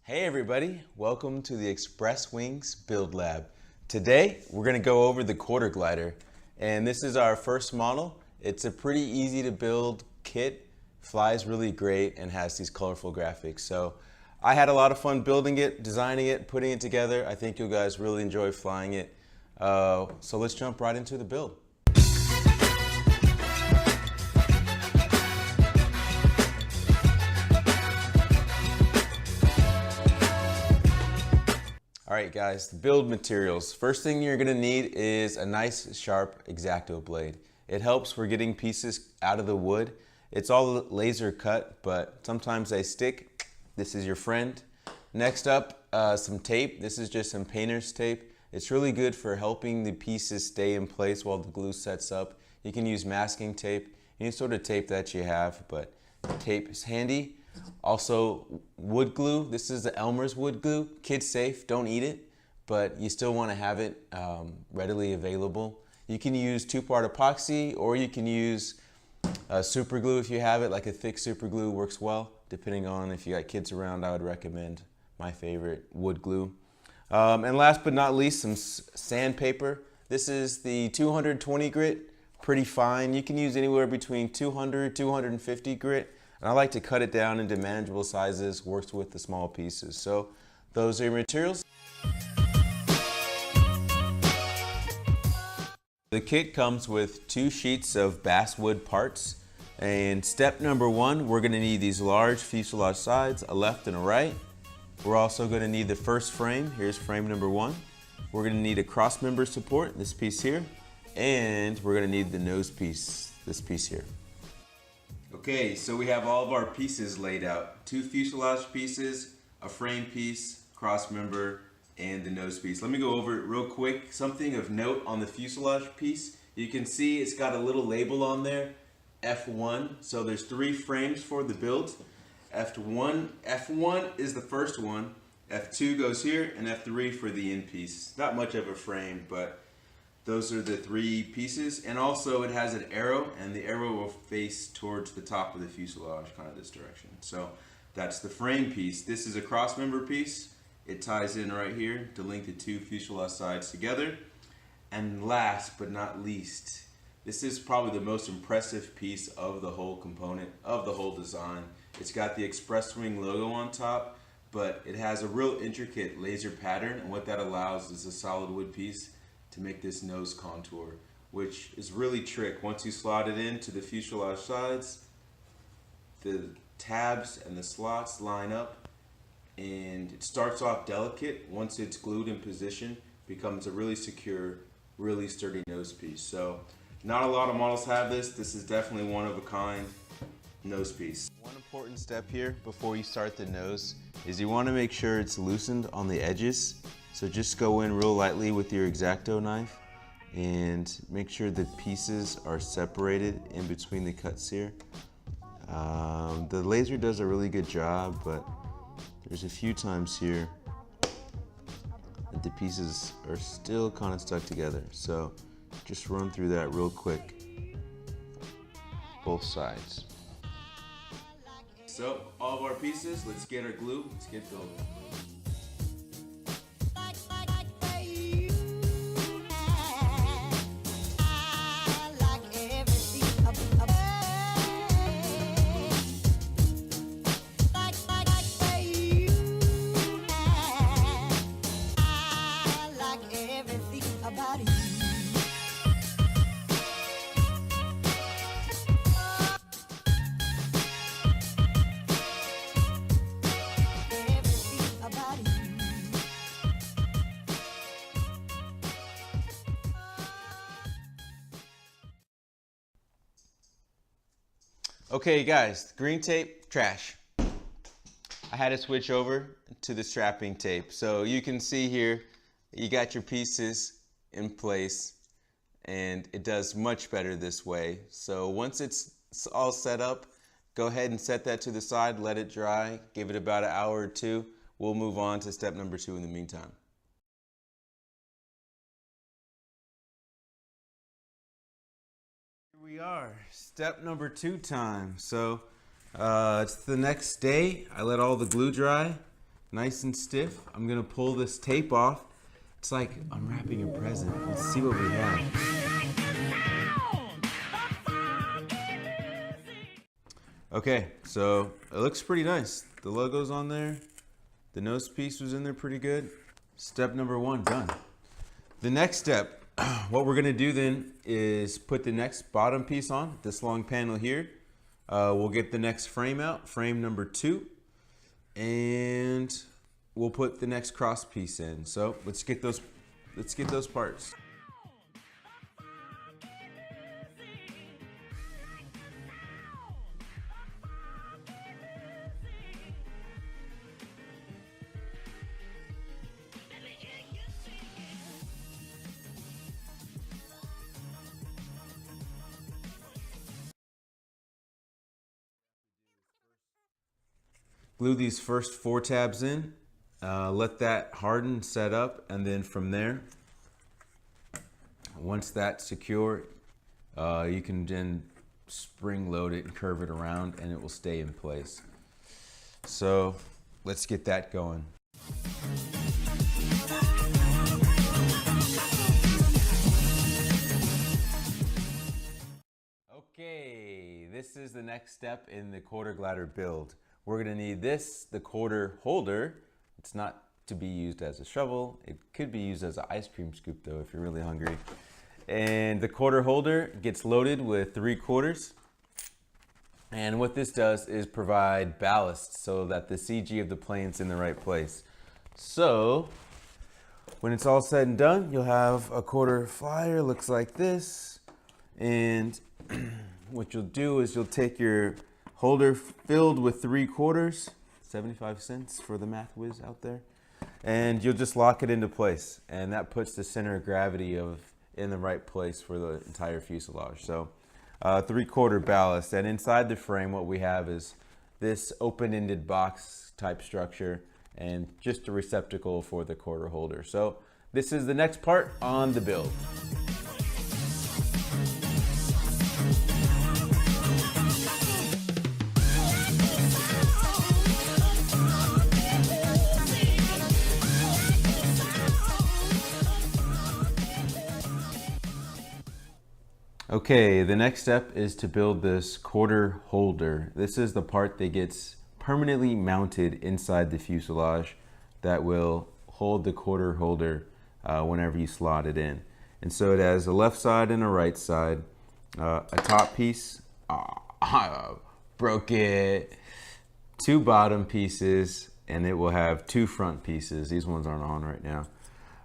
Hey everybody, welcome to the Express Wings Build Lab. Today we're going to go over the quarter glider, and this is our first model. It's a pretty easy to build kit, flies really great, and has these colorful graphics. So I had a lot of fun building it, designing it, putting it together. I think you guys really enjoy flying it. So let's jump right into the build. Alright guys, the build materials. First thing you're going to need is a nice sharp X-Acto blade. It helps for getting pieces out of the wood. It's all laser cut, but sometimes they stick. This is your friend. Next up, some tape. This is just some painter's tape. It's really good for helping the pieces stay in place while the glue sets up. You can use masking tape, any sort of tape that you have, but tape is handy. Also, wood glue. This is the Elmer's wood glue. Kid safe, don't eat it, but you still want to have it readily available. You can use two-part epoxy, or you can use super glue if you have it, like a thick super glue works well. Depending on if you got kids around, I would recommend my favorite, wood glue. And last but not least, some sandpaper. This is the 220 grit, pretty fine. You can use anywhere between 200, 250 grit. And I like to cut it down into manageable sizes, works with the small pieces. So those are your materials. The kit comes with 2 sheets of basswood parts. And step number 1, we're going to need these large fuselage sides, a left and a right. We're also going to need the first frame. Here's frame number 1. We're going to need a cross member support, this piece here. And we're going to need the nose piece, this piece here. Okay, so we have all of our pieces laid out. 2 fuselage pieces, a frame piece, cross member, and the nose piece. Let me go over it real quick. Something of note on the fuselage piece, you can see it's got a little label on there, F1. So there's 3 frames for the build. F1 is the first one, F2 goes here, and F3 for the end piece. Not much of a frame, but those are the 3 pieces, and also it has an arrow, and the arrow will face towards the top of the fuselage, kind of this direction. So that's the frame piece. This is a cross member piece. It ties in right here to link the 2 fuselage sides together. And last but not least, this is probably the most impressive piece of the whole component, of the whole design. It's got the Express Wing logo on top, but it has a real intricate laser pattern, and what that allows is a solid wood piece to make this nose contour, which is really trick. Once you slot it into the fuselage sides, the tabs and the slots line up, and it starts off delicate. Once it's glued in position, becomes a really secure, really sturdy nose piece. So not a lot of models have this. This is definitely one of a kind nose piece. One important step here before you start the nose is you want to make sure it's loosened on the edges. So just go in real lightly with your X-Acto knife and make sure the pieces are separated in between the cuts here. The laser does a really good job, but there's a few times here that the pieces are still kind of stuck together. So just run through that real quick, both sides. So all of our pieces, let's get our glue, let's get building. Okay guys, green tape, trash. I had to switch over to the strapping tape. So you can see here, you got your pieces in place, and it does much better this way. So once it's all set up, go ahead and set that to the side, let it dry, give it about an hour or 2. We'll move on to step number 2 in the meantime. Here we are, step number 2 time. So it's the next day. I let all the glue dry. nice and stiff. I'm gonna pull this tape off. It's like unwrapping a present. Let's see what we have. Okay, so it looks pretty nice. The logo's on there. The nose piece was in there pretty good. Step number 1 done. The next step, what we're gonna do then is put the next bottom piece on, this long panel here. We'll get the next frame out, frame number 2, and we'll put the next cross piece in. So let's get those parts. Glue these first 4 tabs in, let that harden, set up, and then from there, once that's secure, you can then spring load it and curve it around and it will stay in place. So let's get that going. Okay, this is the next step in the quarter glider build. We're gonna need this, the quarter holder. It's not to be used as a shovel. It could be used as an ice cream scoop though if you're really hungry. And the quarter holder gets loaded with 3 quarters. And what this does is provide ballast so that the CG of the plane's in the right place. So when it's all said and done, you'll have a quarter flyer, looks like this. And what you'll do is you'll take your holder filled with 3 quarters, 75 cents for the math whiz out there, and you'll just lock it into place, and that puts the center of gravity in the right place for the entire fuselage. So 3/4 ballast, and inside the frame what we have is this open-ended box type structure and just a receptacle for the quarter holder. So this is the next part on the build. Okay, the next step is to build this quarter holder. This is the part that gets permanently mounted inside the fuselage that will hold the quarter holder whenever you slot it in. And so it has a left side and a right side, a top piece, broke it, 2 bottom pieces, and it will have 2 front pieces. These ones aren't on right now.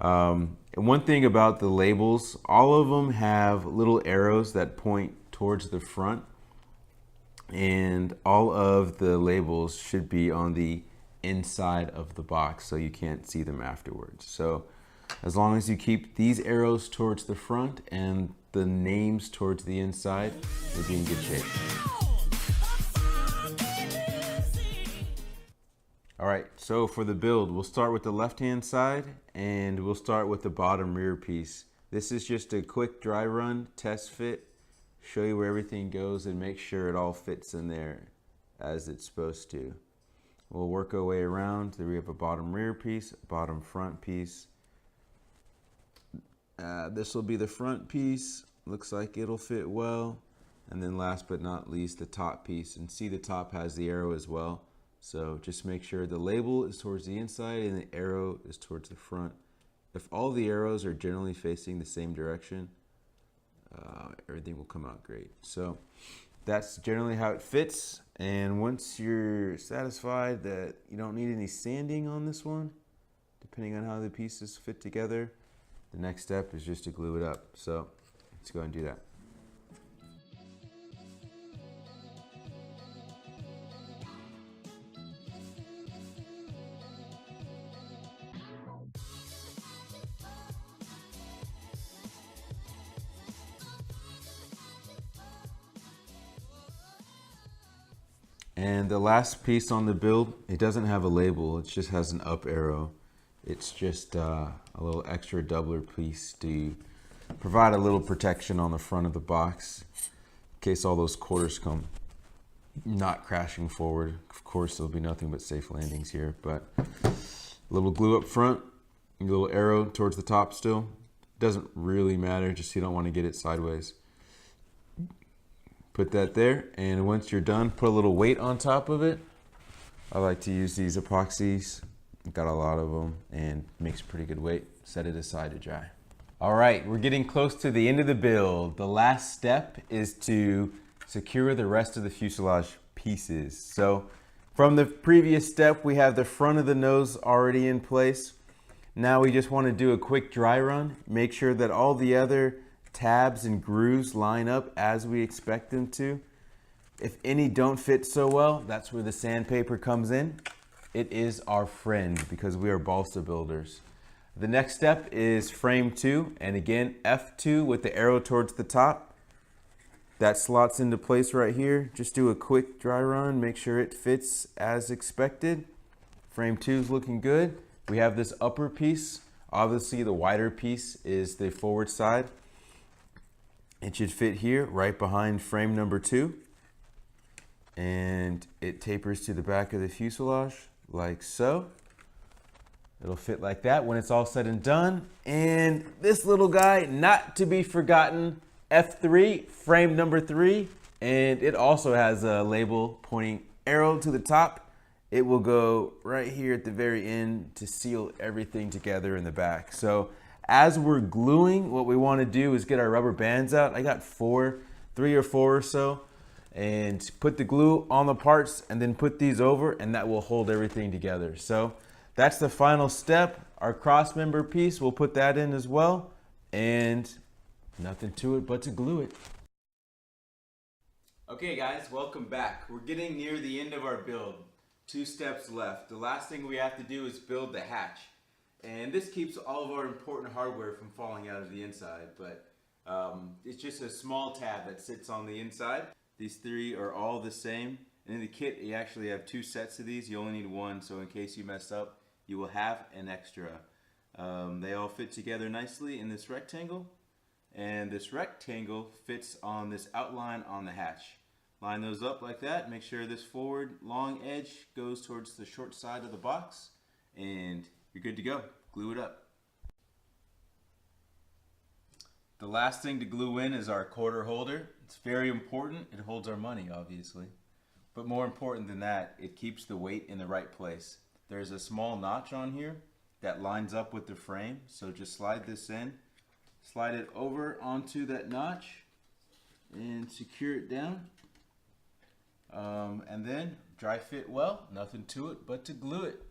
And one thing about the labels, all of them have little arrows that point towards the front, and all of the labels should be on the inside of the box so you can't see them afterwards. So as long as you keep these arrows towards the front and the names towards the inside, you'll be in good shape. All right, so for the build, we'll start with the left-hand side and we'll start with the bottom rear piece. This is just a quick dry run, test fit, show you where everything goes and make sure it all fits in there as it's supposed to. We'll work our way around. There we have a bottom rear piece, bottom front piece. This will be the front piece. Looks like it'll fit well. And then last but not least, the top piece. And see the top has the arrow as well. So just make sure the label is towards the inside and the arrow is towards the front. If all the arrows are generally facing the same direction, everything will come out great. So that's generally how it fits. And once you're satisfied that you don't need any sanding on this one, depending on how the pieces fit together, the next step is just to glue it up. So let's go ahead and do that. And the last piece on the build, it doesn't have a label, it just has an up arrow. It's just a little extra doubler piece to provide a little protection on the front of the box in case all those quarters come not crashing forward. Of course, there'll be nothing but safe landings here, but a little glue up front, a little arrow towards the top still. Doesn't really matter, just you don't want to get it sideways. Put that there, and once you're done, put a little weight on top of it. I like to use these epoxies. Got a lot of them and makes pretty good weight. Set it aside to dry. All right, we're getting close to the end of the build. The last step is to secure the rest of the fuselage pieces. So from the previous step, we have the front of the nose already in place. Now we just want to do a quick dry run. Make sure that all the other tabs and grooves line up as we expect them to. If any don't fit so well, that's where the sandpaper comes in. It is our friend because we are balsa builders. The next step is frame 2, and again, F2 with the arrow towards the top. That slots into place right here. Just do a quick dry run, make sure it fits as expected. Frame 2 is looking good. We have this upper piece. Obviously, the wider piece is the forward side. It should fit here, right behind frame number 2. And it tapers to the back of the fuselage, like so. It'll fit like that when it's all said and done. And this little guy, not to be forgotten, F3, frame number 3. And it also has a label pointing arrow to the top. It will go right here at the very end to seal everything together in the back. So as we're gluing, what we want to do is get our rubber bands out. I got 3 or 4 or so. And put the glue on the parts and then put these over, and that will hold everything together. So that's the final step. Our cross member piece, we'll put that in as well, and nothing to it but to glue it. Okay guys, welcome back. We're getting near the end of our build. 2 steps left. The last thing we have to do is build the hatch. And this keeps all of our important hardware from falling out of the inside, but it's just a small tab that sits on the inside. These 3 are all the same. And in the kit, you actually have 2 sets of these. You only need 1, so in case you mess up, you will have an extra. They all fit together nicely in this rectangle. And this rectangle fits on this outline on the hatch. Line those up like that. Make sure this forward long edge goes towards the short side of the box. And you're good to go. Glue it up. The last thing to glue in is our quarter holder. It's very important. It holds our money, obviously. But more important than that, it keeps the weight in the right place. There's a small notch on here that lines up with the frame. So just slide this in, slide it over onto that notch, and secure it down. And then dry fit well, nothing to it but to glue it.